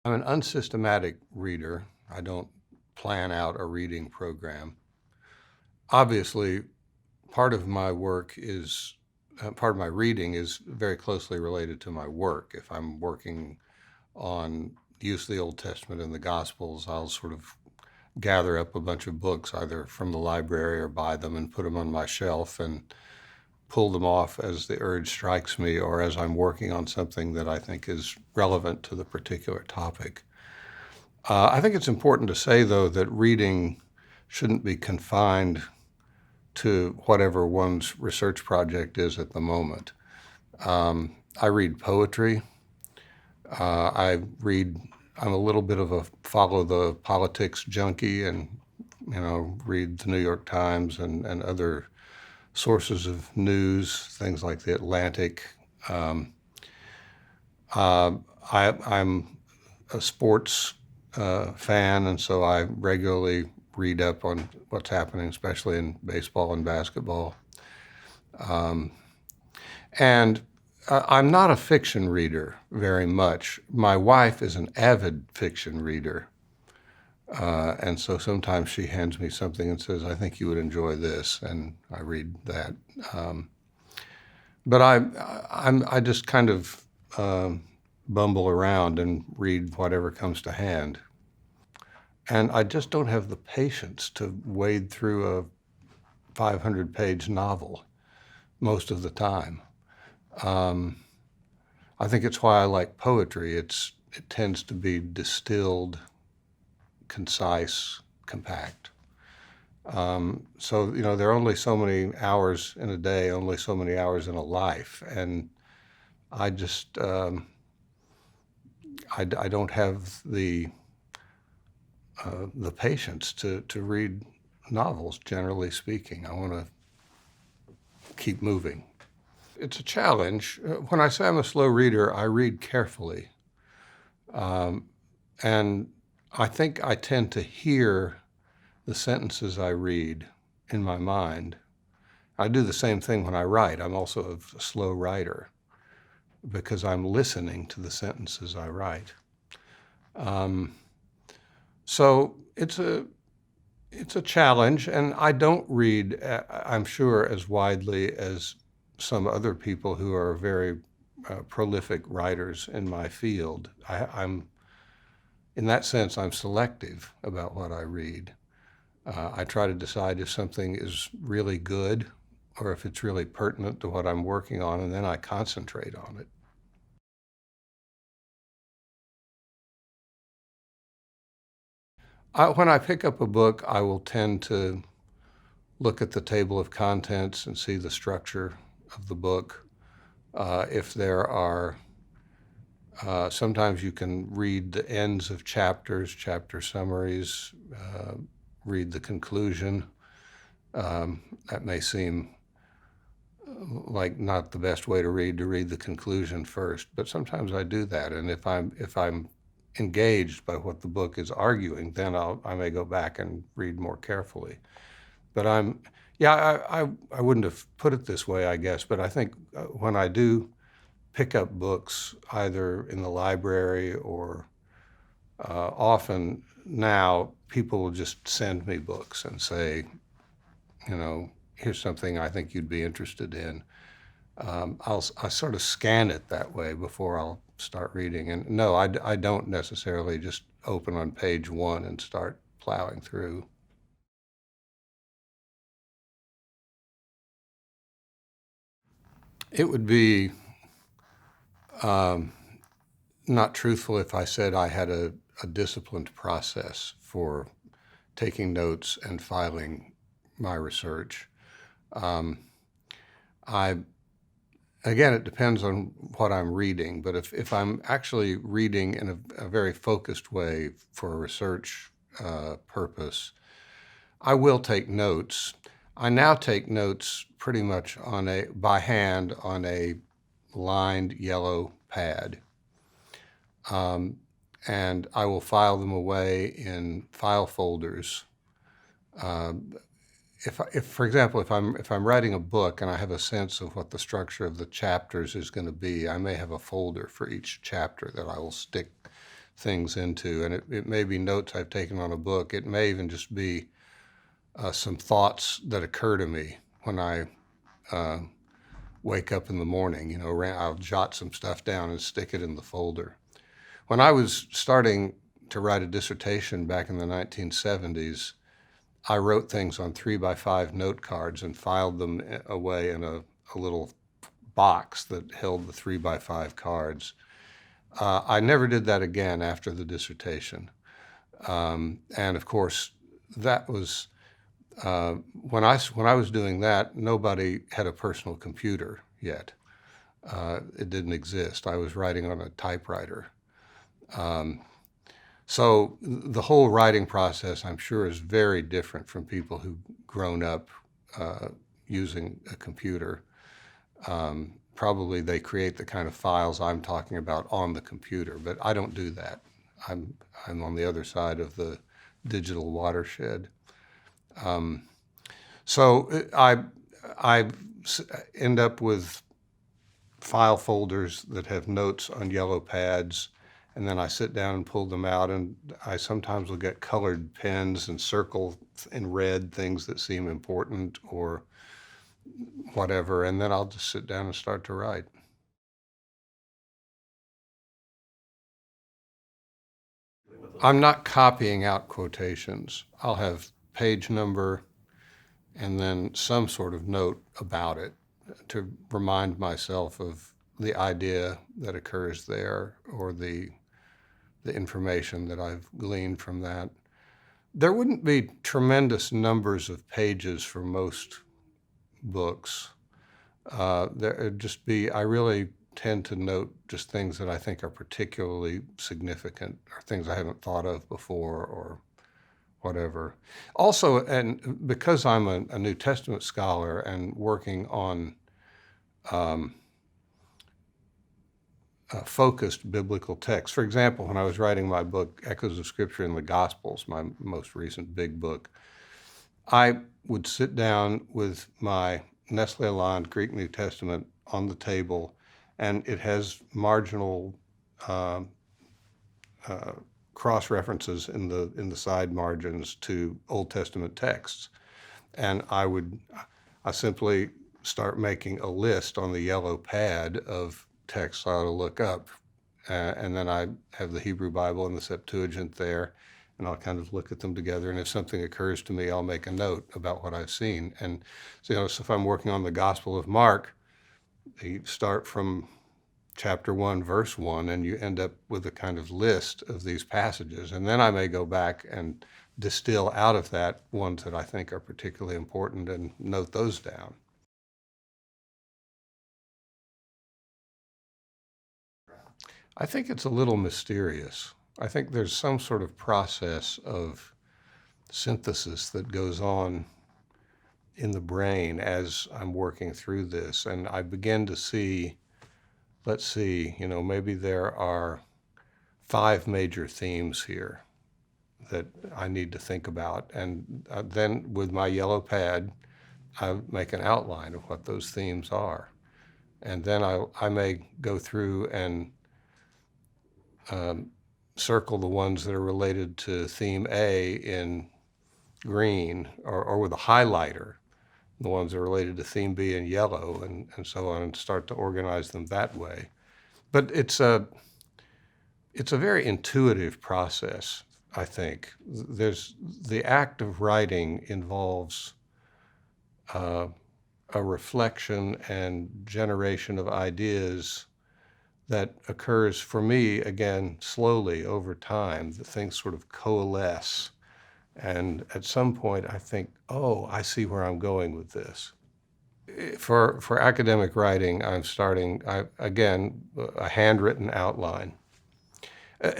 I'm an unsystematic reader. I don't plan out a reading program. Obviously, part of my work is, part of my reading is very closely related to my work. If I'm working on the use of the Old Testament and the Gospels, I'll sort of gather up a bunch of books either from the library or buy them and put them on my shelf and pull them off as the urge strikes me or as I'm working on something that I think is relevant to the particular topic. I think it's important to say, though, that reading shouldn't be confined to whatever one's research project is at the moment. I read poetry. I'm a little bit of a follow the politics junkie and, read the New York Times and other sources of news, things like the Atlantic. I'm a sports fan, and so I regularly read up on what's happening, especially in baseball and basketball. And I'm not a fiction reader very much. My wife is an avid fiction reader. And so sometimes she hands me something and says, I think you would enjoy this, and I read that. But I just kind of bumble around and read whatever comes to hand. And I just don't have the patience to wade through a 500-page novel most of the time. I think it's why I like poetry. It tends to be distilled, concise, compact. So, there are only so many hours in a day, only so many hours in a life. And I just, I don't have the patience to read novels, generally speaking. I want to keep moving. It's a challenge. When I say I'm a slow reader, I read carefully. And I think I tend to hear the sentences I read in my mind. I do the same thing when I write. I'm also a slow writer because I'm listening to the sentences I write. So it's a challenge, and I don't read, I'm sure, as widely as some other people who are very prolific writers in my field. In that sense, I'm selective about what I read. I try to decide if something is really good or if it's really pertinent to what I'm working on, and then I concentrate on it. When I pick up a book, I will tend to look at the table of contents and see the structure of the book. If there are, sometimes you can read the ends of chapters, chapter summaries, read the conclusion. That may seem like not the best way to read the conclusion first, but sometimes I do that. And if I'm engaged by what the book is arguing, then I may go back and read more carefully. But I wouldn't have put it this way, I guess, but I think when I do pick up books, either in the library or often now, people will just send me books and say, here's something I think you'd be interested in. I sort of scan it that way before I'll start reading. And no, I don't necessarily just open on page one and start plowing through. It would be not truthful if I said I had a disciplined process for taking notes and filing my research. Again, it depends on what I'm reading, but if I'm actually reading in a very focused way for a research purpose, I will take notes. I now take notes pretty much by hand on a lined yellow pad. And I will file them away in file folders. If, for example, if I'm writing a book and I have a sense of what the structure of the chapters is going to be, I may have a folder for each chapter that I will stick things into. And it may be notes I've taken on a book. It may even just be some thoughts that occur to me when I wake up in the morning. You know, I'll jot some stuff down and stick it in the folder. When I was starting to write a dissertation back in the 1970s, I wrote things on 3x5 note cards and filed them away in a little box that held the 3x5 cards. I never did that again after the dissertation. And of course, that was, when I was doing that, nobody had a personal computer yet. It didn't exist. I was writing on a typewriter. So the whole writing process, I'm sure, is very different from people who've grown up using a computer. Probably they create the kind of files I'm talking about on the computer, but I don't do that. I'm on the other side of the digital watershed. So I end up with file folders that have notes on yellow pads, and then I sit down and pull them out, and I sometimes will get colored pens and circle in red things that seem important or whatever, and then I'll just sit down and start to write. I'm not copying out quotations. I'll have page number and then some sort of note about it to remind myself of the idea that occurs there or the information that I've gleaned from that. There wouldn't be tremendous numbers of pages for most books. There'd just be, I really tend to note just things that I think are particularly significant or things I haven't thought of before or whatever. Also, and because I'm a New Testament scholar and working on focused biblical texts. For example, when I was writing my book, Echoes of Scripture in the Gospels, my most recent big book, I would sit down with my Nestle-Aland Greek New Testament on the table, and it has marginal cross-references in the side margins to Old Testament texts. And I simply start making a list on the yellow pad of texts I ought to look up. And then I have the Hebrew Bible and the Septuagint there, and I'll kind of look at them together. And if something occurs to me, I'll make a note about what I've seen. And so if I'm working on the Gospel of Mark, you start from chapter 1, verse 1, and you end up with a kind of list of these passages. And then I may go back and distill out of that ones that I think are particularly important and note those down. I think it's a little mysterious. I think there's some sort of process of synthesis that goes on in the brain as I'm working through this. And I begin to see, let's see, maybe there are 5 major themes here that I need to think about. And then with my yellow pad, I make an outline of what those themes are. And then I may go through and circle the ones that are related to theme A in green or with a highlighter, the ones that are related to theme B in yellow, and so on, and start to organize them that way. But it's a very intuitive process, I think. The act of writing involves a reflection and generation of ideas that occurs for me, again, slowly over time. The things sort of coalesce. And at some point I think, oh, I see where I'm going with this. For academic writing, I'm starting, again, a handwritten outline.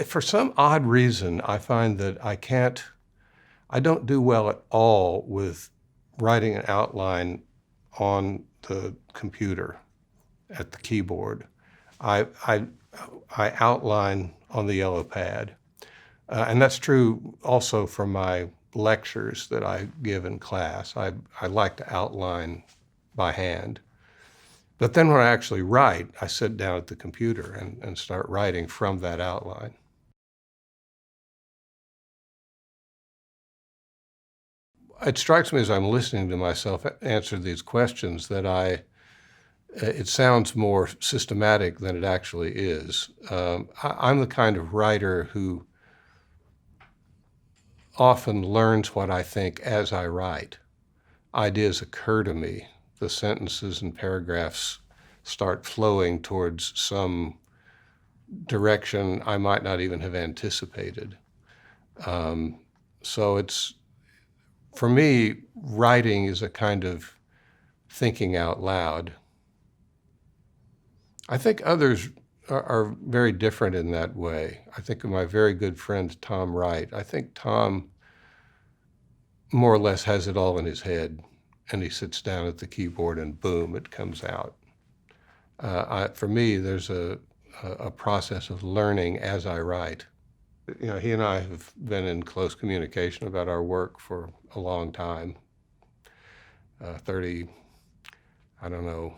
For some odd reason, I find that I don't do well at all with writing an outline on the computer at the keyboard. I outline on the yellow pad. And that's true also for my lectures that I give in class. I like to outline by hand. But then when I actually write, I sit down at the computer and start writing from that outline. it strikes me as I'm listening to myself answer these questions that it sounds more systematic than it actually is. I'm the kind of writer who often learns what I think as I write. Ideas occur to me. The sentences and paragraphs start flowing towards some direction I might not even have anticipated. So for me, writing is a kind of thinking out loud. I think others are very different in that way. I think of my very good friend, Tom Wright. I think Tom more or less has it all in his head, and he sits down at the keyboard and boom, it comes out. For me, there's a process of learning as I write. He and I have been in close communication about our work for a long time, 30, I don't know,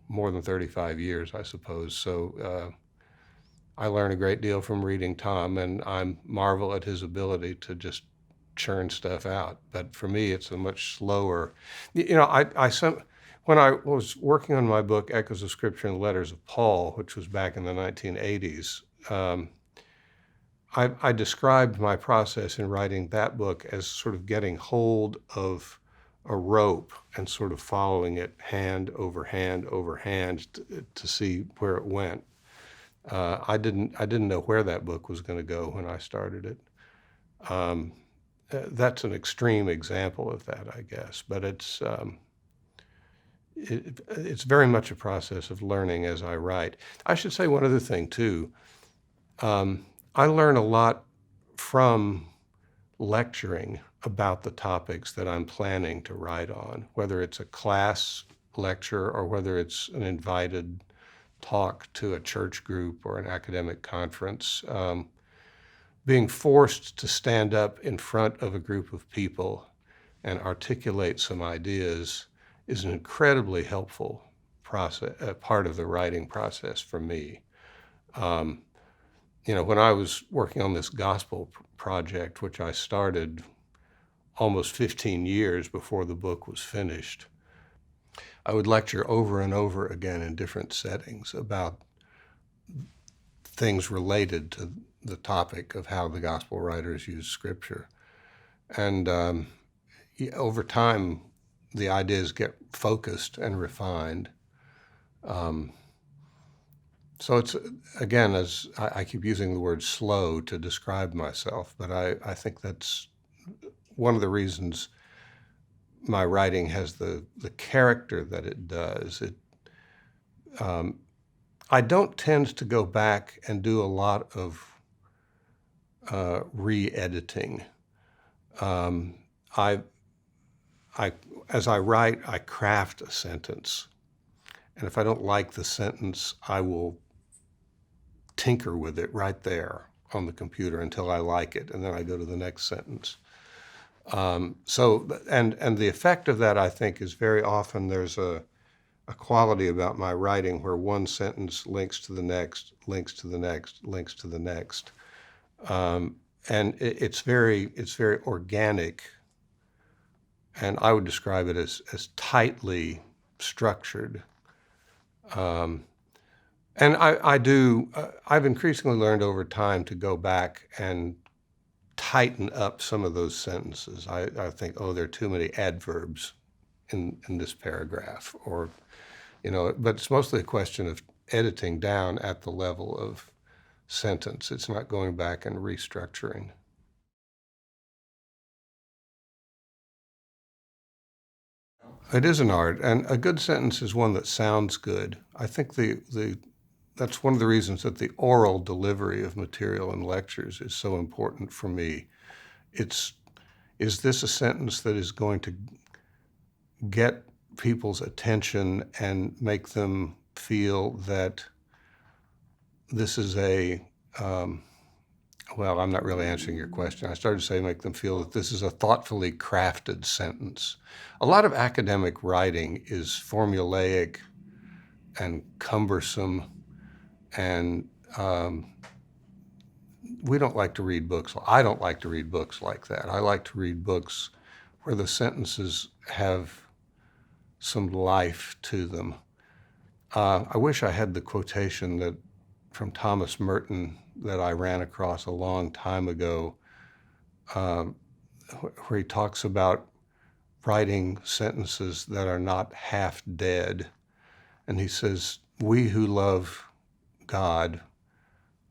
more than 35 years, I suppose. So I learn a great deal from reading Tom, and I marvel at his ability to just churn stuff out. But for me, it's a much slower, when I was working on my book, Echoes of Scripture and Letters of Paul, which was back in the 1980s, I described my process in writing that book as sort of getting hold of a rope and sort of following it hand over hand over hand to see where it went. I didn't know where that book was going to go when I started it. That's an extreme example of that, I guess, but it's very much a process of learning as I write. I should say one other thing too. I learn a lot from lecturing about the topics that I'm planning to write on, whether it's a class lecture or whether it's an invited talk to a church group or an academic conference. Being forced to stand up in front of a group of people and articulate some ideas is an incredibly helpful process, part of the writing process for me. When I was working on this gospel project, which I started almost 15 years before the book was finished, I would lecture over and over again in different settings about things related to the topic of how the gospel writers use Scripture. And over time, the ideas get focused and refined. So it's, again, as I keep using the word slow to describe myself, but I think that's one of the reasons my writing has the character that it does. I don't tend to go back and do a lot of re-editing. As I write, I craft a sentence. And if I don't like the sentence, I will tinker with it right there on the computer until I like it, and then I go to the next sentence. And the effect of that, I think, is very often there's a quality about my writing where one sentence links to the next, links to the next, links to the next. And it's very organic, and I would describe it as tightly structured. And I've increasingly learned over time to go back and tighten up some of those sentences. I think, there are too many adverbs in this paragraph, but it's mostly a question of editing down at the level of sentence. It's not going back and restructuring. It is an art, and a good sentence is one that sounds good. I think that's one of the reasons that the oral delivery of material in lectures is so important for me. Is this a sentence that is going to get people's attention and make them feel that this is well, I'm not really answering your question. I started to say make them feel that this is a thoughtfully crafted sentence. A lot of academic writing is formulaic and cumbersome, and we don't like to read books. I don't like to read books like that. I like to read books where the sentences have some life to them. I wish I had the quotation that from Thomas Merton that I ran across a long time ago, where he talks about writing sentences that are not half dead. And he says, "We who love God,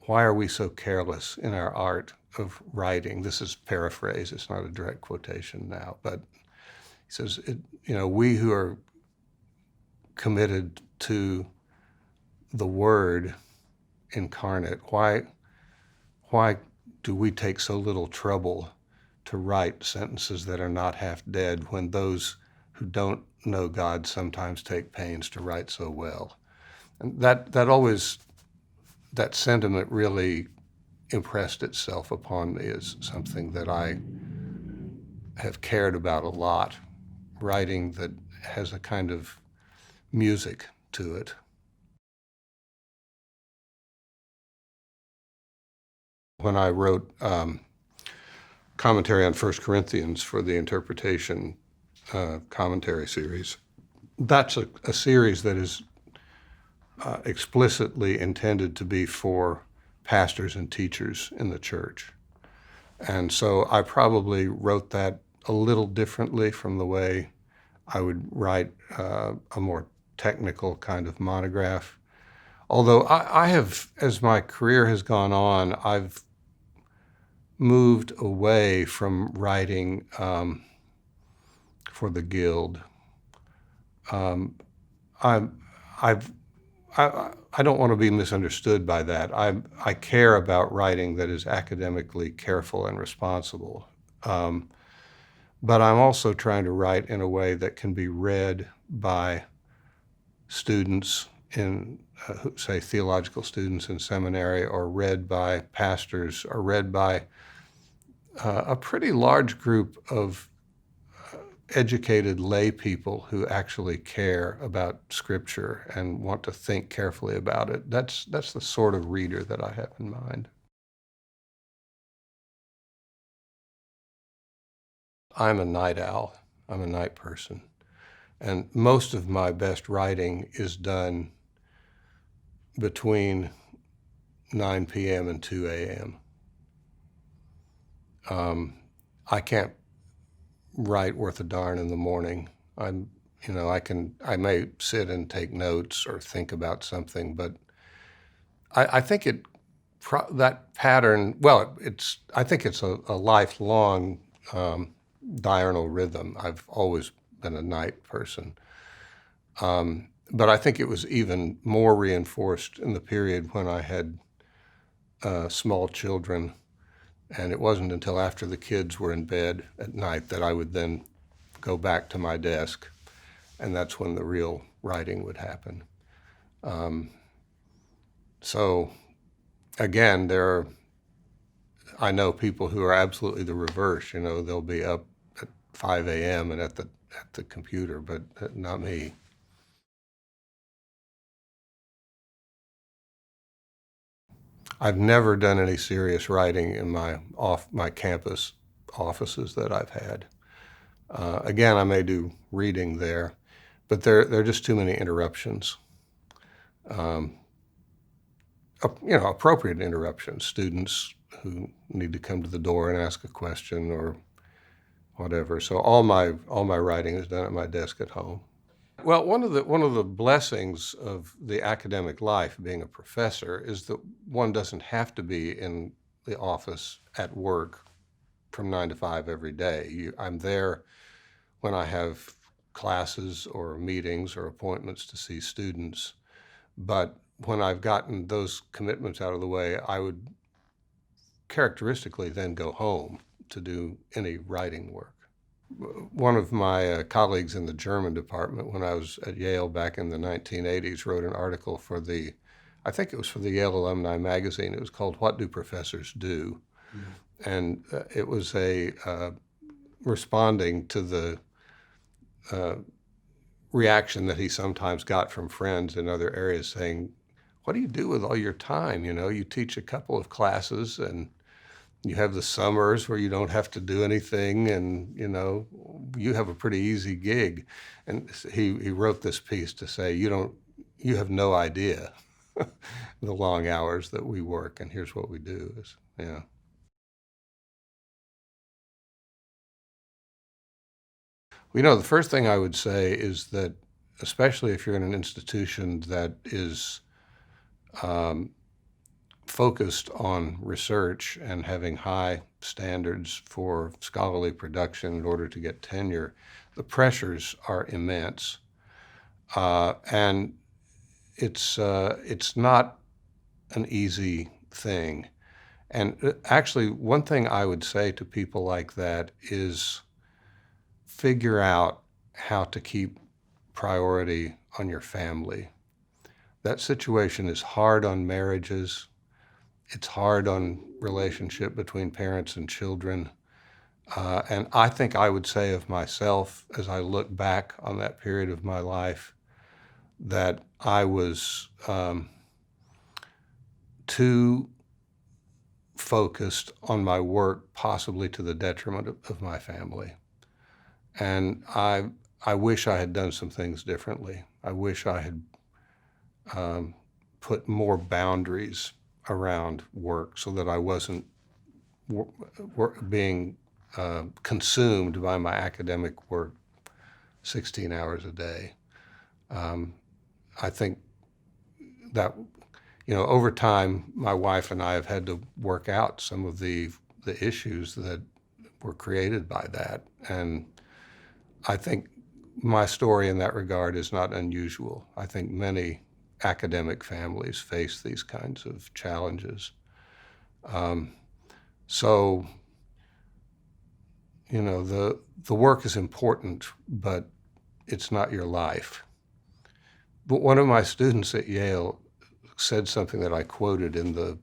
why are we so careless in our art of writing?" This is paraphrase, it's not a direct quotation now, but he says, we who are committed to the Word incarnate, why do we take so little trouble to write sentences that are not half dead when those who don't know God sometimes take pains to write so well? And that sentiment really impressed itself upon me as something that I have cared about a lot, writing that has a kind of music to it. When I wrote commentary on 1 Corinthians for the interpretation commentary series, that's a series that is explicitly intended to be for pastors and teachers in the church. And so I probably wrote that a little differently from the way I would write a more technical kind of monograph. Although I have, as my career has gone on, I've moved away from writing for the Guild. I don't want to be misunderstood by that. I care about writing that is academically careful and responsible. But I'm also trying to write in a way that can be read by students in, say, theological students in seminary, or read by pastors, or read by a pretty large group of educated lay people who actually care about Scripture and want to think carefully about it. That's the sort of reader that I have in mind. I'm a night owl. I'm a night person. And most of my best writing is done between 9 p.m. and 2 a.m. I can't write worth a darn in the morning. I may sit and take notes or think about something, but I think that pattern, I think it's a lifelong diurnal rhythm. I've always been a night person. But I think it was even more reinforced in the period when I had small children. And it wasn't until after the kids were in bed at night that I would then go back to my desk, and that's when the real writing would happen. So again, I know people who are absolutely the reverse. They'll be up at 5 a.m. and at the computer, but not me. I've never done any serious writing in my campus offices that I've had. Again, I may do reading there, but there are just too many interruptions. Appropriate interruptions. Students who need to come to the door and ask a question or whatever. So all my writing is done at my desk at home. Well, one of the blessings of the academic life, being a professor, is that one doesn't have to be in the office at work from 9 to 5 every day. I'm there when I have classes or meetings or appointments to see students. But when I've gotten those commitments out of the way, I would characteristically then go home to do any writing work. One of my colleagues in the German department, when I was at Yale back in the 1980s, wrote an article for I think it was for the Yale Alumni Magazine. It was called "What Do Professors Do?" Mm-hmm. And it was responding to the reaction that he sometimes got from friends in other areas saying, "What do you do with all your time? You teach a couple of classes and You have the summers where you don't have to do anything, and you have a pretty easy gig. And he wrote this piece to say, you have no idea the long hours that we work, and here's what we do. The first thing I would say is that, especially if you're in an institution that is um, focused on research and having high standards for scholarly production in order to get tenure, the pressures are immense. And it's not an easy thing. And actually, one thing I would say to people like that is figure out how to keep priority on your family. That situation is hard on marriages. It's hard on relationship between parents and children. And I think I would say of myself, as I look back on that period of my life, that I was too focused on my work, possibly to the detriment of my family. And I wish I had done some things differently. I wish I had put more boundaries around work so that I wasn't being consumed by my academic work 16 hours a day. I think that, over time, my wife and I have had to work out some of the issues that were created by that. And I think my story in that regard is not unusual. I think many academic families face these kinds of challenges. So, the work is important, but it's not your life. But one of my students at Yale said something that I quoted in the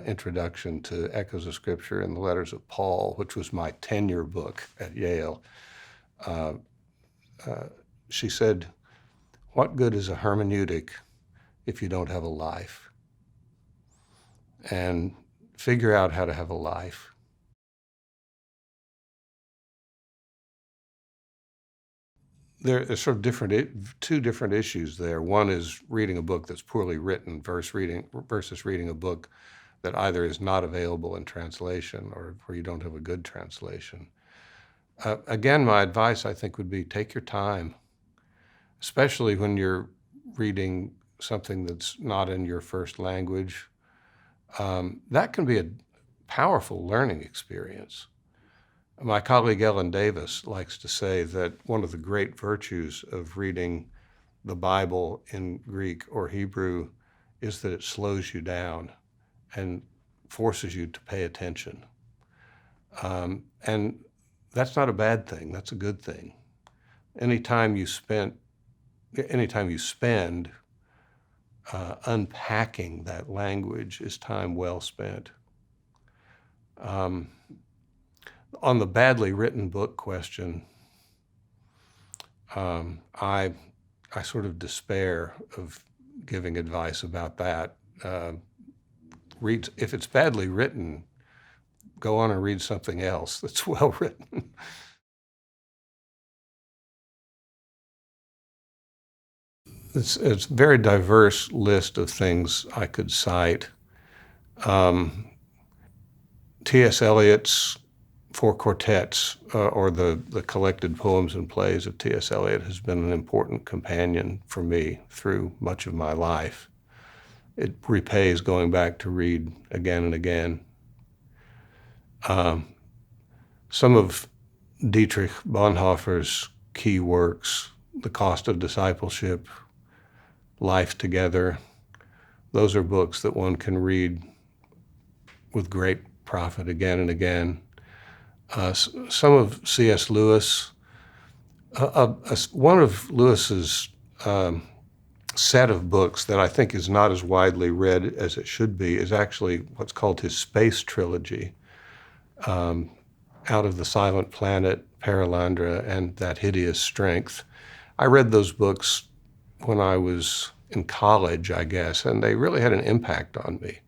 introduction to Echoes of Scripture in the Letters of Paul, which was my tenure book at Yale. She said, "What good is a hermeneutic if you don't have a life?" And figure out how to have a life. There are sort of two different issues there. One is reading a book that's poorly written versus reading a book that either is not available in translation or where you don't have a good translation. Again, my advice, I think, would be take your time, especially when you're reading something that's not in your first language. That can be a powerful learning experience. My colleague Ellen Davis likes to say that one of the great virtues of reading the Bible in Greek or Hebrew is that it slows you down and forces you to pay attention. And that's not a bad thing, that's a good thing. Anytime you spend unpacking that language is time well spent. On the badly written book question, I sort of despair of giving advice about that. If it's badly written, go on and read something else that's well written. It's a very diverse list of things I could cite. T.S. Eliot's Four Quartets, or the collected poems and plays of T.S. Eliot, has been an important companion for me through much of my life. It repays going back to read again and again. Some of Dietrich Bonhoeffer's key works, The Cost of Discipleship, Life Together, those are books that one can read with great profit again and again. Some of C.S. Lewis, one of Lewis's set of books that I think is not as widely read as it should be is actually what's called his space trilogy, Out of the Silent Planet, Perelandra, and That Hideous Strength. I read those books when I was in college, I guess, and they really had an impact on me.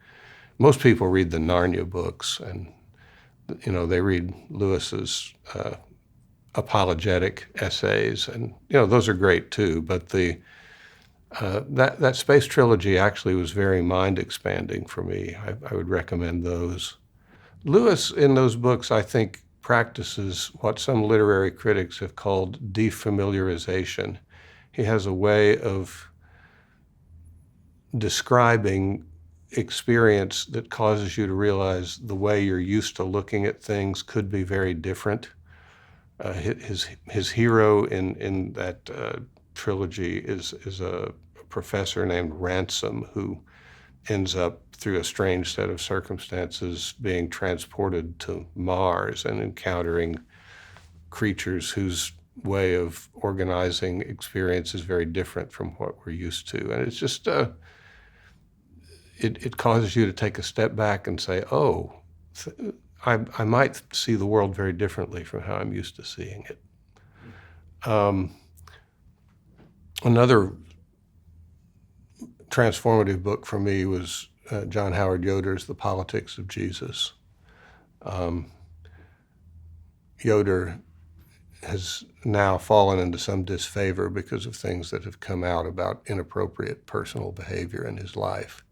Most people read the Narnia books, and they read Lewis's apologetic essays, and those are great too. But that space trilogy actually was very mind expanding for me. I would recommend those. Lewis, in those books, I think, practices what some literary critics have called defamiliarization. He has a way of describing experience that causes you to realize the way you're used to looking at things could be very different. His hero in that trilogy is a professor named Ransom, who ends up, through a strange set of circumstances, being transported to Mars and encountering creatures whose way of organizing experience is very different from what we're used to. And it's just, it causes you to take a step back and say, oh, I might see the world very differently from how I'm used to seeing it. Another transformative book for me was John Howard Yoder's The Politics of Jesus. Yoder has now fallen into some disfavor because of things that have come out about inappropriate personal behavior in his life.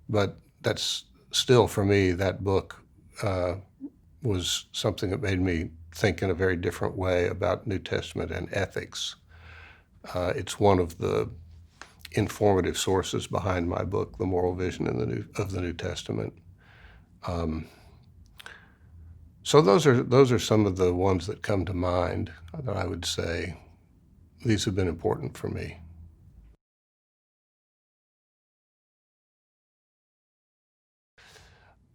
But that's still, for me, that book was something that made me think in a very different way about New Testament and ethics. It's one of the informative sources behind my book, The Moral Vision of the New Testament. So those are some of the ones that come to mind that I would say these have been important for me.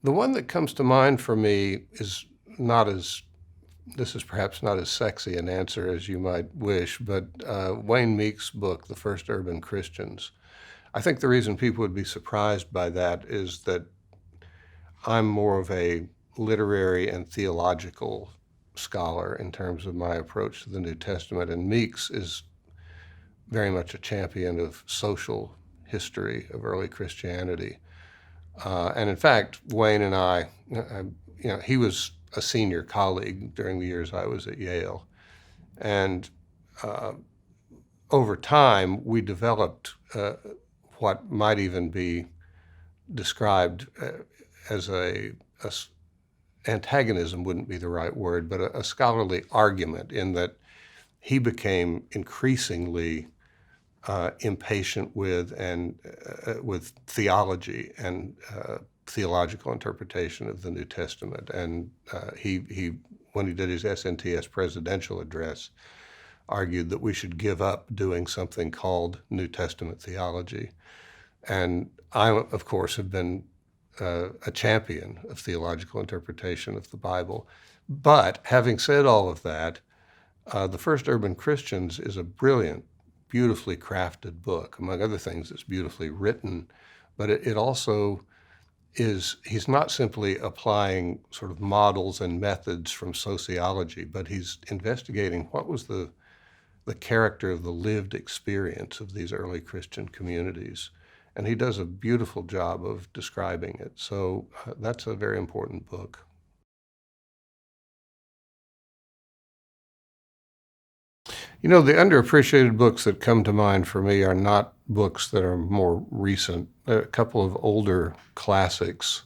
The one that comes to mind for me is this is perhaps not as sexy an answer as you might wish, but Wayne Meek's book, The First Urban Christians. I think the reason people would be surprised by that is that I'm more of a literary and theological scholar in terms of my approach to the New Testament, and Meek's is very much a champion of social history of early Christianity. And in fact, Wayne and I, he was a senior colleague during the years I was at Yale. And over time, we developed what might even be described as antagonism wouldn't be the right word, but a scholarly argument, in that he became increasingly impatient with theology and theological interpretation of the New Testament. And he, when he did his SNTS presidential address, argued that we should give up doing something called New Testament theology. And I, of course, have been a champion of theological interpretation of the Bible. But having said all of that, The First Urban Christians is a brilliant, beautifully crafted book. Among other things, it's beautifully written, but it also is, he's not simply applying sort of models and methods from sociology, but he's investigating what was the character of the lived experience of these early Christian communities. And he does a beautiful job of describing it. So that's a very important book. The underappreciated books that come to mind for me are not books that are more recent. A couple of older classics.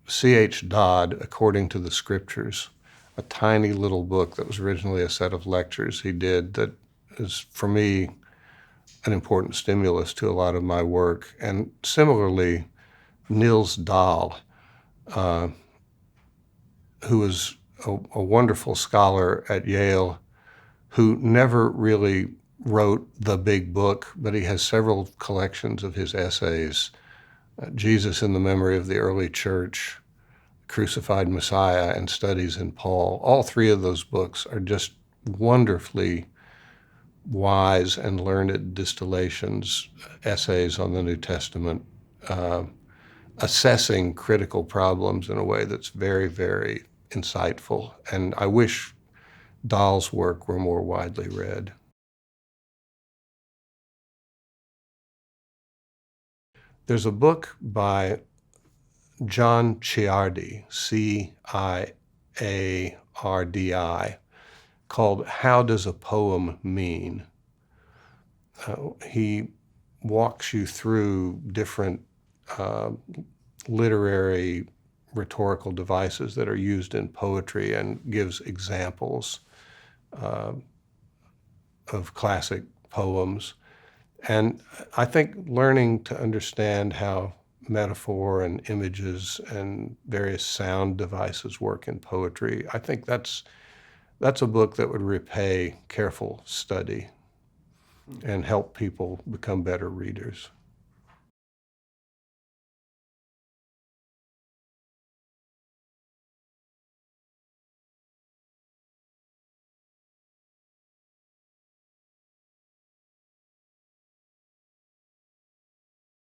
C.H. Dodd, According to the Scriptures, a tiny little book that was originally a set of lectures he did that is, for me, an important stimulus to a lot of my work. And similarly, Niels Dahl, who was a wonderful scholar at Yale, who never really wrote the big book, but he has several collections of his essays. Jesus in the Memory of the Early Church, Crucified Messiah, and Studies in Paul. All three of those books are just wonderfully wise and learned distillations, essays on the New Testament, assessing critical problems in a way that's very, very insightful. And I wish Dahl's work were more widely read. There's a book by John Ciardi, Ciardi, called How Does a Poem Mean? He walks you through different literary rhetorical devices that are used in poetry and gives examples of classic poems. And I think learning to understand how metaphor and images and various sound devices work in poetry, I think that's a book that would repay careful study and help people become better readers.